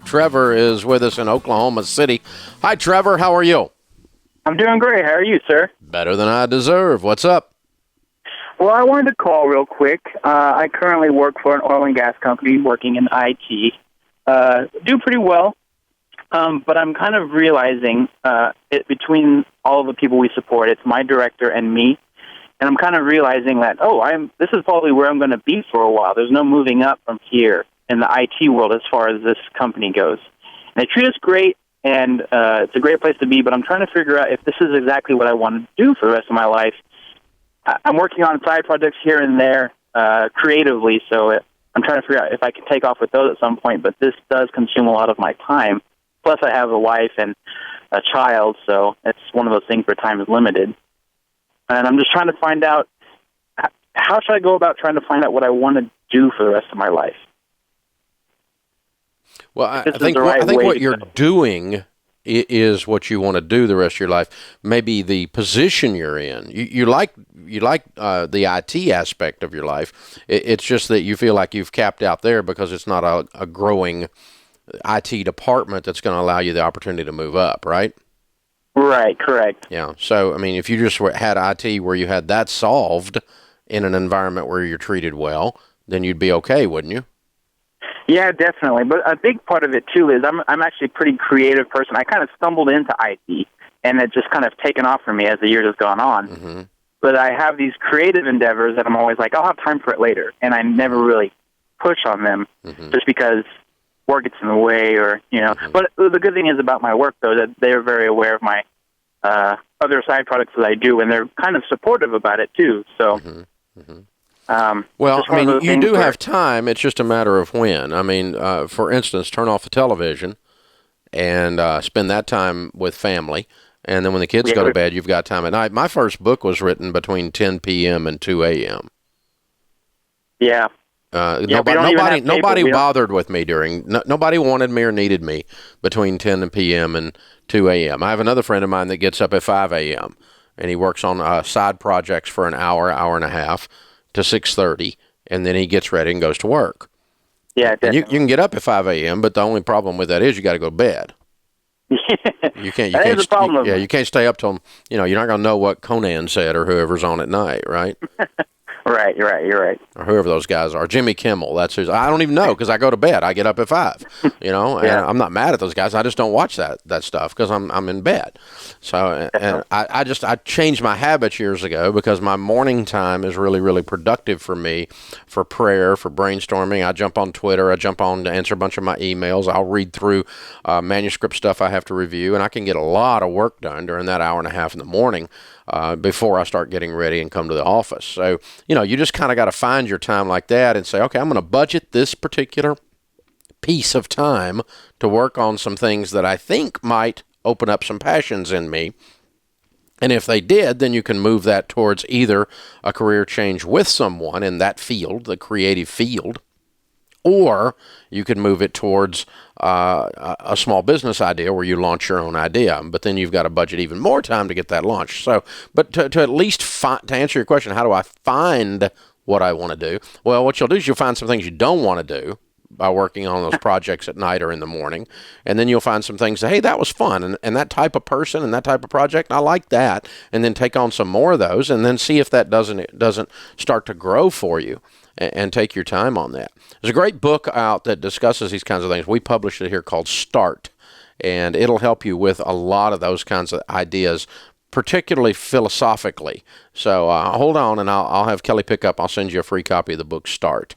Trevor is with us in Oklahoma City. Hi, Trevor. How are you? I'm doing great. How are you, sir? Better than I deserve. What's up? Well, I wanted to call real quick. I currently work for an oil and gas company working in IT. Do pretty well, but I'm kind of realizing between all of the people we support, it's my director and me, and I'm kind of realizing that, this is probably where I'm going to be for a while. There's no moving up from here in the IT world as far as this company goes. And they treat us great, and it's a great place to be, but I'm trying to figure out if this is exactly what I want to do for the rest of my life. I'm working on side projects here and there creatively, so I'm trying to figure out if I can take off with those at some point, but this does consume a lot of my time. Plus, I have a wife and a child, so it's one of those things where time is limited. And I'm just trying to find out, how should I go about trying to find out what I want to do for the rest of my life? Well, I think what you're doing is what you want to do the rest of your life. Maybe the position you're in. You like the IT aspect of your life. It's just that you feel like you've capped out there because it's not a growing IT department that's going to allow you the opportunity to move up, right? Right, correct. Yeah. So, I mean, if you just had IT where you had that solved in an environment where you're treated well, then you'd be okay, wouldn't you? Yeah, definitely. But a big part of it, too, is I'm actually a pretty creative person. I kind of stumbled into IT, and it just kind of taken off for me as the years have gone on. Mm-hmm. But I have these creative endeavors that I'm always like, I'll have time for it later, and I never really push on them just because work gets in the way or, Mm-hmm. But the good thing is about my work, though, that they're very aware of my other side projects that I do, and they're kind of supportive about it, too. So... Mm-hmm. Mm-hmm. Well, I mean, you do have time. It's just a matter of when. I mean, for instance, turn off the television and spend that time with family. And then when the kids go to bed, you've got time at night. My first book was written between 10 p.m. and 2 a.m. Yeah. Nobody bothered with me nobody wanted me or needed me between 10 p.m. and 2 a.m. I have another friend of mine that gets up at 5 a.m. and he works on side projects for an hour and a half to 6:30, and then he gets ready and goes to work. Yeah, definitely. And you can get up at 5 a.m., but the only problem with that is you got to go to bed. You can't. That is a problem. You can't stay up till you're not going to know what Conan said or whoever's on at night, right? Right, you're right. Or whoever those guys are. Jimmy Kimmel, that's who's. I don't even know because I go to bed. I get up at 5, and I'm not mad at those guys. I just don't watch that stuff because I'm in bed. So and I changed my habits years ago because my morning time is really, really productive for me for prayer, for brainstorming. I jump on Twitter. I jump on to answer a bunch of my emails. I'll read through manuscript stuff I have to review, and I can get a lot of work done during that hour and a half in the morning before I start getting ready and come to the office. So, you just kind of got to find your time like that and say, okay, I'm going to budget this particular piece of time to work on some things that I think might open up some passions in me. And if they did, then you can move that towards either a career change with someone in that field, the creative field, or you could move it towards a small business idea where you launch your own idea. But then you've got to budget even more time to get that launched. So, but to at least to answer your question, how do I find what I want to do? Well, what you'll do is you'll find some things you don't want to do by working on those projects at night or in the morning. And then you'll find some things that, hey, that was fun. And that type of person and that type of project, I like that. And then take on some more of those and then see if that doesn't start to grow for you. And take your time on that. There's a great book out that discusses these kinds of things. We published it here called Start, and it'll help you with a lot of those kinds of ideas, particularly philosophically. So hold on, and I'll have Kelly pick up. I'll send you a free copy of the book Start.